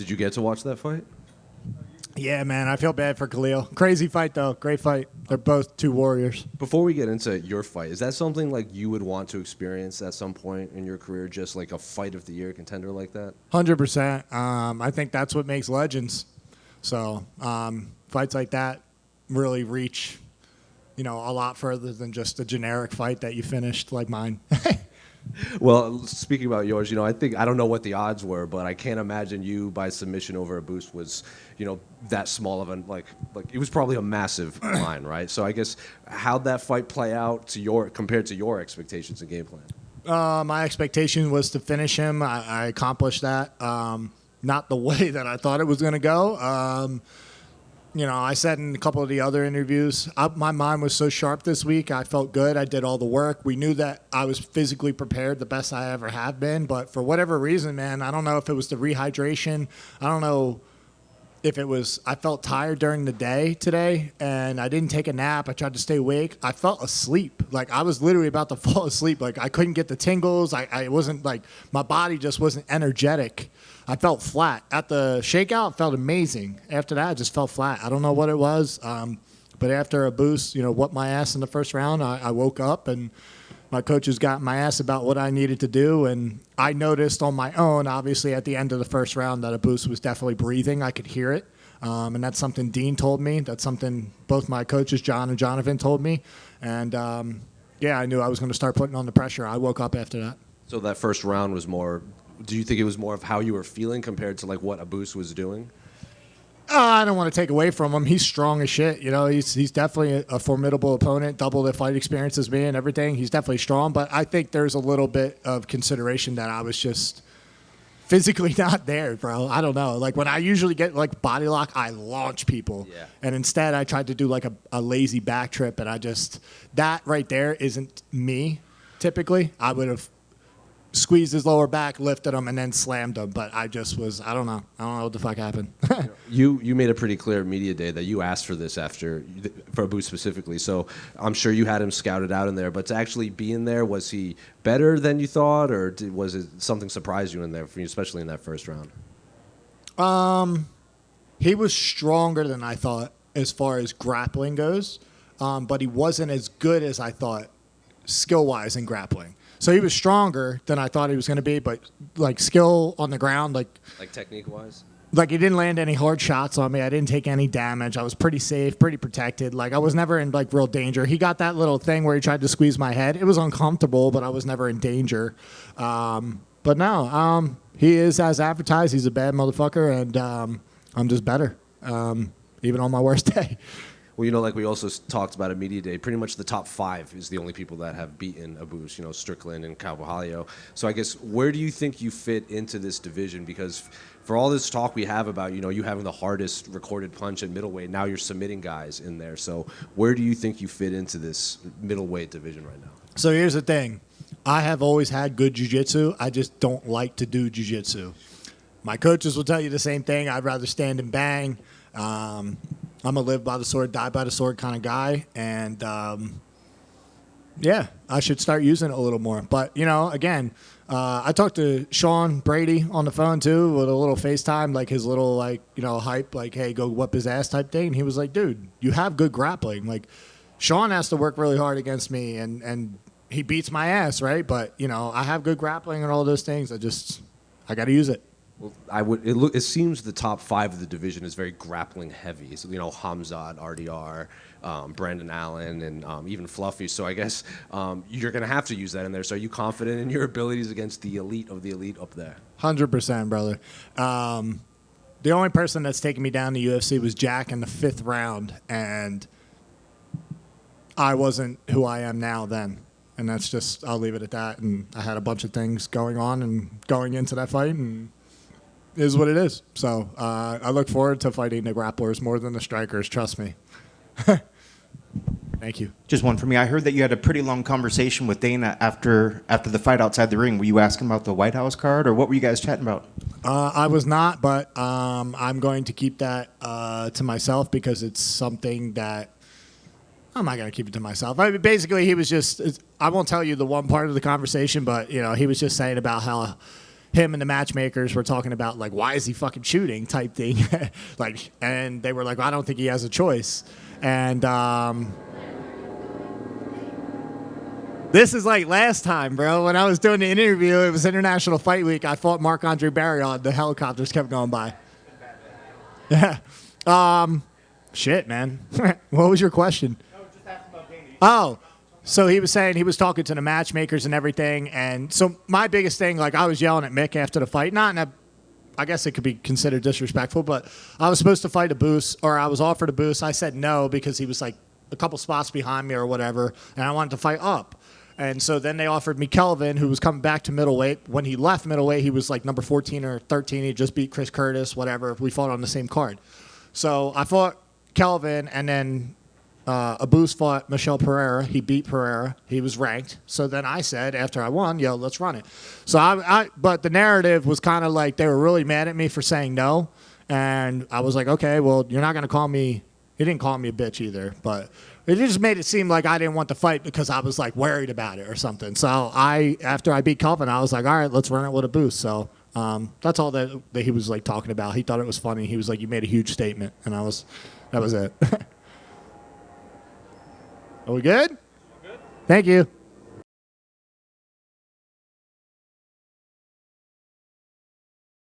Did you get to watch that fight? Yeah, man, I feel bad for Khalil. Crazy fight, though. Great fight. They're both two warriors. Before we get into your fight, is that something like you would want to experience at some point in your career, just like a fight of the year contender like that? 100%. I think that's what makes legends. So fights like that really reach, a lot further than just a generic fight that you finished like mine. Well, speaking about yours, I don't know what the odds were, but I can't imagine you by submission over Abus was, that small of an like it was probably a massive line, right? So I guess how'd that fight play out compared to your expectations and game plan? My expectation was to finish him. I accomplished that. Not the way that I thought it was going to go. I said in a couple of the other interviews, my mind was so sharp this week. I felt good. I did all the work. We knew that I was physically prepared, the best I ever have been. But for whatever reason, man, I don't know if it was the rehydration. I don't know if it was I felt tired during the day today, and I didn't take a nap. I tried to stay awake. I felt asleep. Like, I was literally about to fall asleep. Like, I couldn't get the tingles. I wasn't, like, my body just wasn't energetic. I felt flat. At the shakeout, it felt amazing. After that, I just felt flat. I don't know what it was. But after a boost, whooped my ass in the first round, I woke up, and my coaches got my ass about what I needed to do. And I noticed on my own, obviously, at the end of the first round that Abus was definitely breathing. I could hear it. And that's something Dean told me. That's something both my coaches, John and Jonathan, told me. And, I knew I was going to start putting on the pressure. I woke up after that. So that first round was more – do you think it was more of how you were feeling compared to, like, what Abus was doing? I don't want to take away from him. He's strong as shit. He's definitely a formidable opponent, double the fight experience as me and everything. He's definitely strong, but I think there's a little bit of consideration that I was just physically not there, bro. I don't know. Like, when I usually get, like, body lock, I launch people. Yeah. And instead, I tried to do, like, a lazy back trip, and that right there isn't me, typically. I would have squeezed his lower back, lifted him, and then slammed him. But I don't know. I don't know what the fuck happened. You made a pretty clear media day that you asked for this for Abus specifically. So I'm sure you had him scouted out in there. But to actually be in there, was he better than you thought, or was it something surprised you in there, especially in that first round? He was stronger than I thought as far as grappling goes, but he wasn't as good as I thought skill-wise in grappling. So he was stronger than I thought he was going to be, but like skill on the ground, like technique-wise? Like, he didn't land any hard shots on me. I didn't take any damage. I was pretty safe, pretty protected. Like, I was never in, like, real danger. He got that little thing where he tried to squeeze my head. It was uncomfortable, but I was never in danger. But no, he is as advertised. He's a bad motherfucker, and I'm just better, even on my worst day. Well, like we also talked about at Media Day, pretty much the top 5 is the only people that have beaten Abus, Strickland and Carvalho. So I guess where do you think you fit into this division? Because for all this talk we have about, you having the hardest recorded punch at middleweight, now you're submitting guys in there. So where do you think you fit into this middleweight division right now? So here's the thing. I have always had good jiu-jitsu. I just don't like to do jiu-jitsu. My coaches will tell you the same thing. I'd rather stand and bang. I'm a live by the sword, die by the sword kind of guy. And, I should start using it a little more. But, again, I talked to Sean Brady on the phone, too, with a little FaceTime, like his little, hype, like, hey, go whip his ass type thing. And he was like, dude, you have good grappling. Like, Sean has to work really hard against me, and he beats my ass, right? But, I have good grappling and all those things. I got to use it. Well, it seems the top 5 of the division is very grappling heavy. So, Hamzat, RDR, Brandon Allen, and even Fluffy. So I guess you're going to have to use that in there. So are you confident in your abilities against the elite of the elite up there? 100%, brother. The only person that's taken me down to UFC was Jack in the 5th round, and I wasn't who I am now then. And that's just, I'll leave it at that. And I had a bunch of things going on and going into that fight, and is what it is. So I look forward to fighting the grapplers more than the strikers. Trust me. Thank you. Just one for me. I heard that you had a pretty long conversation with Dana after the fight outside the ring. Were you asking about the White House card, or what were you guys chatting about? I was not, but I'm going to keep that to myself because it's something that I'm not going to keep it to myself. I mean, basically, he was just, I won't tell you the one part of the conversation, but, he was just saying about how him and the matchmakers were talking about like, why is he fucking shooting type thing. Like, and they were like, I don't think he has a choice. And this is like last time, bro. When I was doing the interview, it was International Fight Week. I fought Marc-Andre Barrion. The helicopters kept going by. Yeah. Shit, man. What was your question? Oh, so he was saying he was talking to the matchmakers and everything. And so my biggest thing, like I was yelling at Mick after the fight. Not in a, I guess it could be considered disrespectful, but I was supposed to fight Abus, or I was offered Abus. I said no because he was like a couple spots behind me or whatever, and I wanted to fight up. And so then they offered me Kelvin, who was coming back to middleweight. When he left middleweight, he was like number 14 or 13. He just beat Chris Curtis, whatever. We fought on the same card. So I fought Kelvin, and then Abus fought Michel Pereira. He beat Pereira. He was ranked. So then I said, after I won, yo, let's run it. So but the narrative was kind of like they were really mad at me for saying no. And I was like, okay, well, you're not going to call me. He didn't call me a bitch either, but it just made it seem like I didn't want to fight because I was like worried about it or something. So after I beat Kelvin, I was like, all right, let's run it with Abus. So that's all that he was like talking about. He thought it was funny. He was like, you made a huge statement, and that was it. Are we good? Thank you.